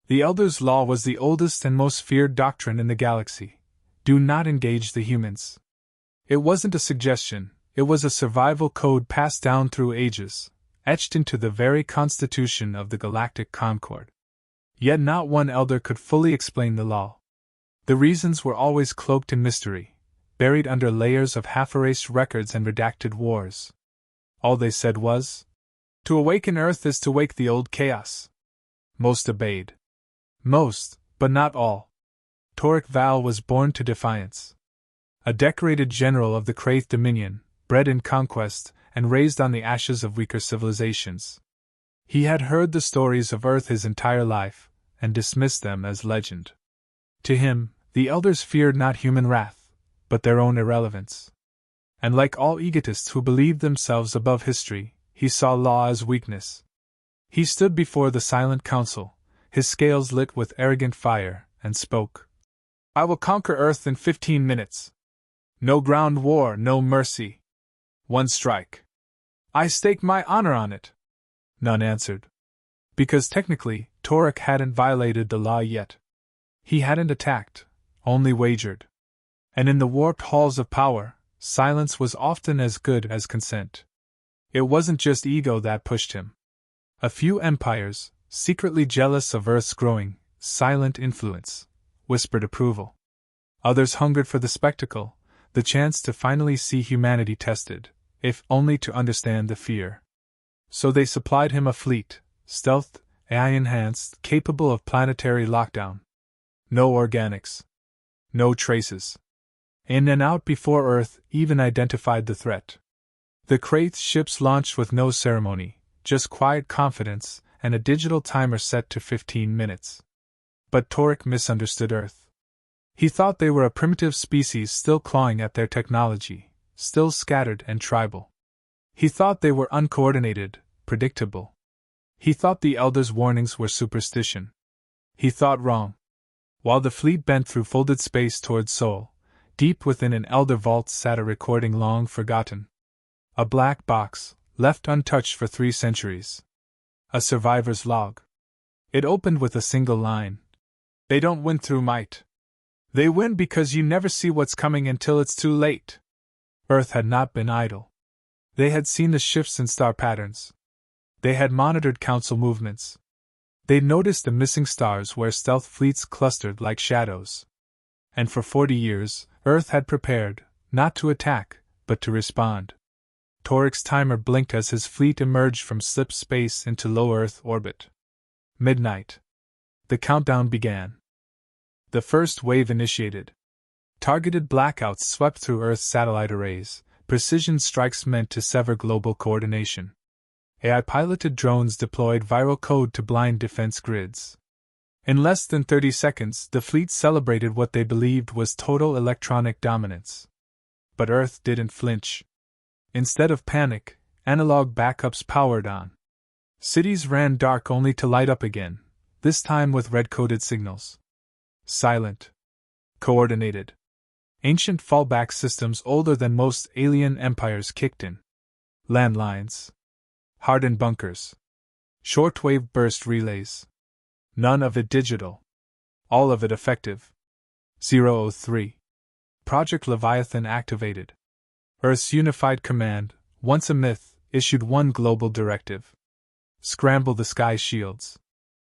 The Elder's Law was the oldest and most feared doctrine in the galaxy. Do not engage the humans. It wasn't a suggestion, it was a survival code passed down through ages, etched into the very constitution of the Galactic Concord. Yet not one elder could fully explain the law. The reasons were always cloaked in mystery, buried under layers of half-erased records and redacted wars. All they said was, "To awaken Earth is to wake the old chaos." Most obeyed. Most, but not all. Torek Val was born to defiance. A decorated general of the Kraith Dominion, bred in conquest and raised on the ashes of weaker civilizations. He had heard the stories of Earth his entire life, and dismissed them as legend. To him, the elders feared not human wrath, but their own irrelevance. And like all egotists who believed themselves above history, he saw law as weakness. He stood before the silent council, his scales lit with arrogant fire, and spoke. "I will conquer Earth in 15 minutes. No ground war, no mercy. One strike. I stake my honor on it." None answered. Because technically, Torek hadn't violated the law yet. He hadn't attacked, only wagered. And in the warped halls of power, silence was often as good as consent. It wasn't just ego that pushed him. A few empires, secretly jealous of Earth's growing, silent influence, whispered approval. Others hungered for the spectacle, the chance to finally see humanity tested, if only to understand the fear. So they supplied him a fleet, stealthed, AI-enhanced, capable of planetary lockdown. No organics. No traces. In and out before Earth even identified the threat. The Kraith ships launched with no ceremony, just quiet confidence, and a digital timer set to 15 minutes. But Torek misunderstood Earth. He thought they were a primitive species still clawing at their technology, still scattered and tribal. He thought they were uncoordinated, predictable. He thought the Elders' warnings were superstition. He thought wrong. While the fleet bent through folded space toward Sol, deep within an Elder vault sat a recording long forgotten. A black box, left untouched for 3 centuries. A survivor's log. It opened with a single line. "They don't win through might. They win because you never see what's coming until it's too late." Earth had not been idle. They had seen the shifts in star patterns. They had monitored council movements. They'd noticed the missing stars where stealth fleets clustered like shadows. And for 40 years, Earth had prepared, not to attack, but to respond. Torek's timer blinked as his fleet emerged from slip space into low Earth orbit. Midnight. The countdown began. The first wave initiated. Targeted blackouts swept through Earth's satellite arrays, precision strikes meant to sever global coordination. AI-piloted drones deployed viral code to blind defense grids. In less than 30 seconds, the fleet celebrated what they believed was total electronic dominance. But Earth didn't flinch. Instead of panic, analog backups powered on. Cities ran dark only to light up again, this time with red-coded signals. Silent. Coordinated. Ancient fallback systems older than most alien empires kicked in. Landlines. Hardened bunkers. Shortwave burst relays. None of it digital. All of it effective. 003. Project Leviathan activated. Earth's unified command, once a myth, issued one global directive. Scramble the sky shields.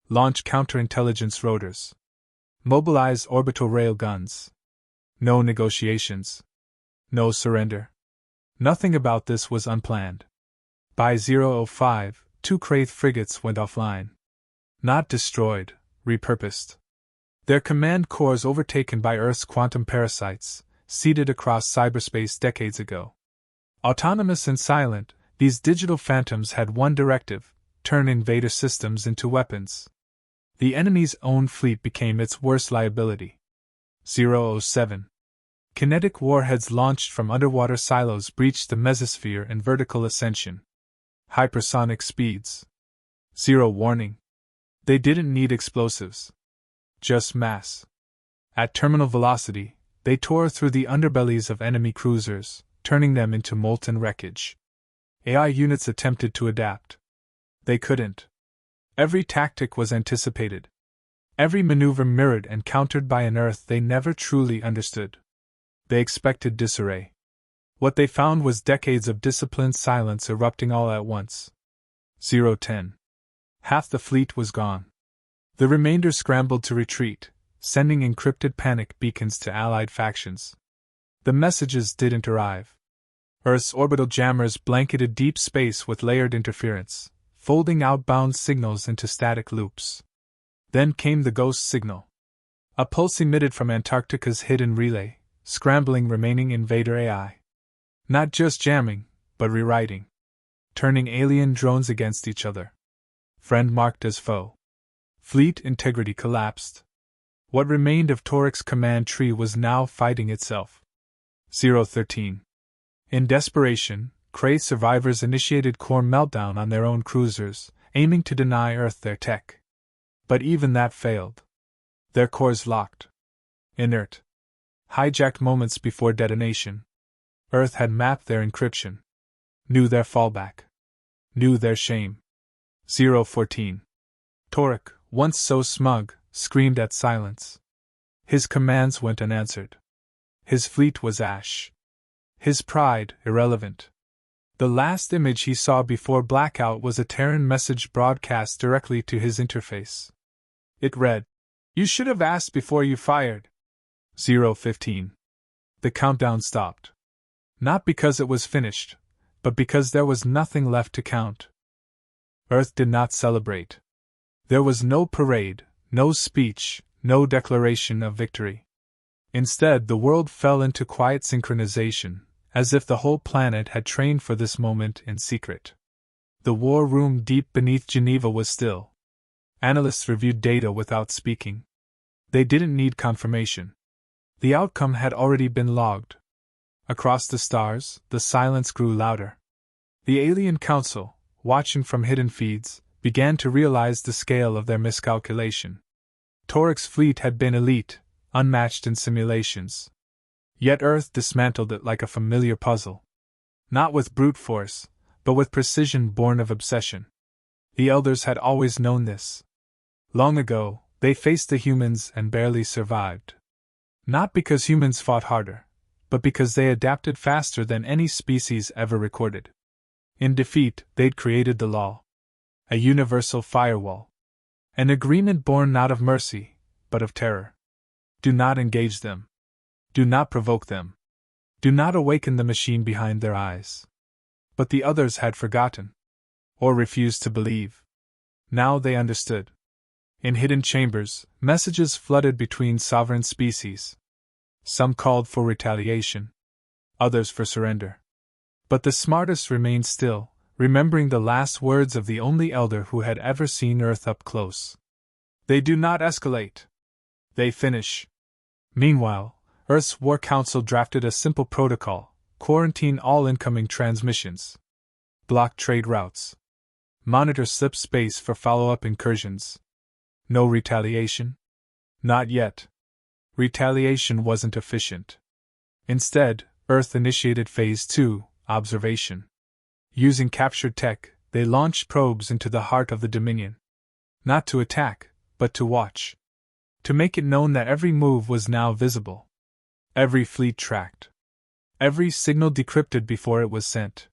Launch counterintelligence rotors. Mobilize orbital rail guns. No negotiations. No surrender. Nothing about this was unplanned. By 005, 2 Kraith frigates went offline. Not destroyed, repurposed. Their command cores overtaken by Earth's quantum parasites, seeded across cyberspace decades ago. Autonomous and silent, these digital phantoms had one directive: turn invader systems into weapons. The enemy's own fleet became its worst liability. 007. Kinetic warheads launched from underwater silos breached the mesosphere in vertical ascension. Hypersonic speeds. Zero warning. They didn't need explosives. Just mass. At terminal velocity, they tore through the underbellies of enemy cruisers, turning them into molten wreckage. AI units attempted to adapt. They couldn't. Every tactic was anticipated. Every maneuver mirrored and countered by an Earth they never truly understood. They expected disarray. What they found was decades of disciplined silence erupting all at once. 010. Half the fleet was gone. The remainder scrambled to retreat, sending encrypted panic beacons to allied factions. The messages didn't arrive. Earth's orbital jammers blanketed deep space with layered interference, folding outbound signals into static loops. Then came the ghost signal. A pulse emitted from Antarctica's hidden relay, scrambling remaining invader AI. Not just jamming, but rewriting. Turning alien drones against each other. Friend marked as foe. Fleet integrity collapsed. What remained of Toric's command tree was now fighting itself. 013. In desperation, Kray's survivors initiated core meltdown on their own cruisers, aiming to deny Earth their tech. But even that failed. Their cores locked. Inert. Hijacked moments before detonation. Earth had mapped their encryption. Knew their fallback. Knew their shame. 014. Toric, once so smug, screamed at silence. His commands went unanswered. His fleet was ash. His pride irrelevant. The last image he saw before blackout was a Terran message broadcast directly to his interface. It read, "You should have asked before you fired." 015. The countdown stopped. Not because it was finished, but because there was nothing left to count. Earth did not celebrate. There was no parade, no speech, no declaration of victory. Instead, the world fell into quiet synchronization, as if the whole planet had trained for this moment in secret. The war room deep beneath Geneva was still. Analysts reviewed data without speaking. They didn't need confirmation. The outcome had already been logged. Across the stars, the silence grew louder. The Alien Council, watching from hidden feeds, began to realize the scale of their miscalculation. Toric's fleet had been elite, unmatched in simulations. Yet Earth dismantled it like a familiar puzzle. Not with brute force, but with precision born of obsession. The Elders had always known this. Long ago, they faced the humans and barely survived. Not because humans fought harder, but because they adapted faster than any species ever recorded. In defeat, they'd created the law. A universal firewall. An agreement born not of mercy, but of terror. Do not engage them. Do not provoke them. Do not awaken the machine behind their eyes. But the others had forgotten. Or refused to believe. Now they understood. In hidden chambers, messages flooded between sovereign species. Some called for retaliation. Others for surrender. But the smartest remained still, remembering the last words of the only elder who had ever seen Earth up close. They do not escalate. They finish. Meanwhile, Earth's War Council drafted a simple protocol: quarantine all incoming transmissions. Block trade routes. Monitor slip space for follow-up incursions. No retaliation? Not yet. Retaliation wasn't efficient. Instead, Earth initiated Phase 2, observation. Using captured tech, they launched probes into the heart of the Dominion. Not to attack, but to watch. To make it known that every move was now visible. Every fleet tracked. Every signal decrypted before it was sent.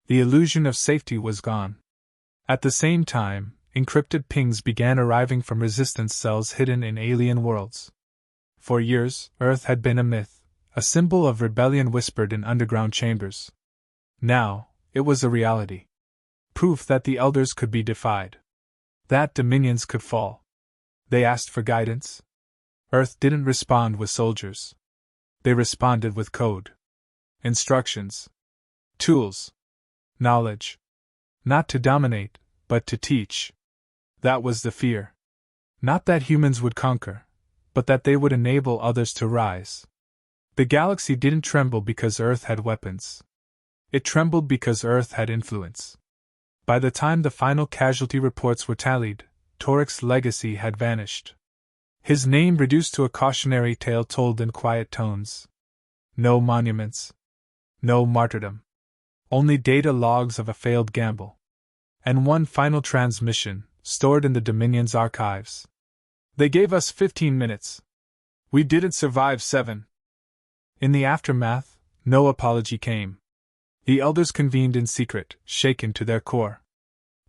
The illusion of safety was gone. At the same time, encrypted pings began arriving from resistance cells hidden in alien worlds. For years, Earth had been a myth, a symbol of rebellion whispered in underground chambers. Now, it was a reality. Proof that the Elders could be defied. That dominions could fall. They asked for guidance. Earth didn't respond with soldiers. They responded with code. Instructions. Tools. Knowledge. Not to dominate, but to teach. That was the fear. Not that humans would conquer, but that they would enable others to rise. The galaxy didn't tremble because Earth had weapons. It trembled because Earth had influence. By the time the final casualty reports were tallied, Toric's legacy had vanished. His name reduced to a cautionary tale told in quiet tones. No monuments. No martyrdom. Only data logs of a failed gamble. And one final transmission, stored in the Dominion's archives. They gave us 15 minutes. We didn't survive 7. In the aftermath, no apology came. The elders convened in secret, shaken to their core.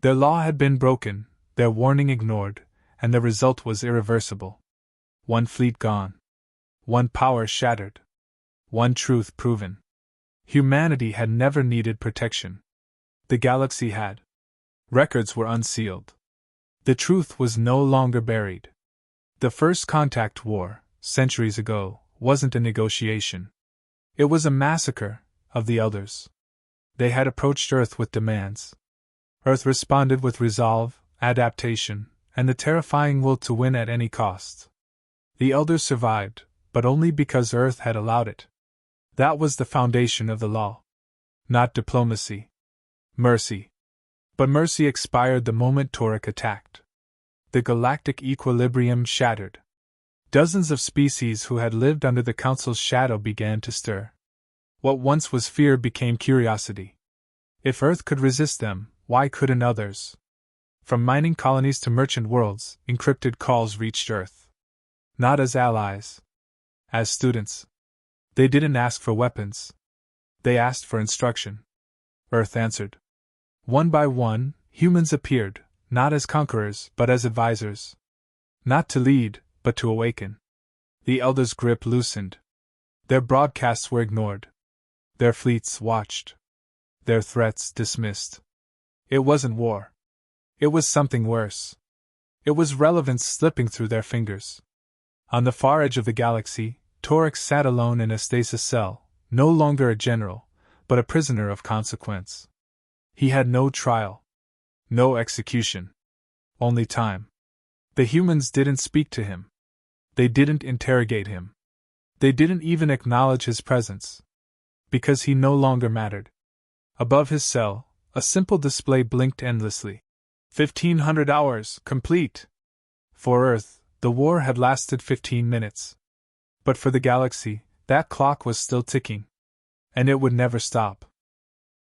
Their law had been broken, their warning ignored, and the result was irreversible. One fleet gone. One power shattered. One truth proven. Humanity had never needed protection. The galaxy had. Records were unsealed. The truth was no longer buried. The first contact war, centuries ago, wasn't a negotiation. It was a massacre of the elders. They had approached Earth with demands. Earth responded with resolve, adaptation, and the terrifying will to win at any cost. The elders survived, but only because Earth had allowed it. That was the foundation of the law. Not diplomacy. Mercy. But mercy expired the moment Torek attacked. The galactic equilibrium shattered. Dozens of species who had lived under the Council's shadow began to stir. What once was fear became curiosity. If Earth could resist them, why couldn't others? From mining colonies to merchant worlds, encrypted calls reached Earth. Not as allies. As students. They didn't ask for weapons. They asked for instruction. Earth answered. One by one, humans appeared, not as conquerors, but as advisors. Not to lead, but to awaken. The elders' grip loosened. Their broadcasts were ignored. Their fleets watched. Their threats dismissed. It wasn't war. It was something worse. It was relevance slipping through their fingers. On the far edge of the galaxy, Torek sat alone in a stasis cell, no longer a general, but a prisoner of consequence. He had no trial. No execution. Only time. The humans didn't speak to him. They didn't interrogate him. They didn't even acknowledge his presence. Because he no longer mattered. Above his cell, a simple display blinked endlessly. 1500 hours, complete. For Earth, the war had lasted 15 minutes. But for the galaxy, that clock was still ticking. And it would never stop.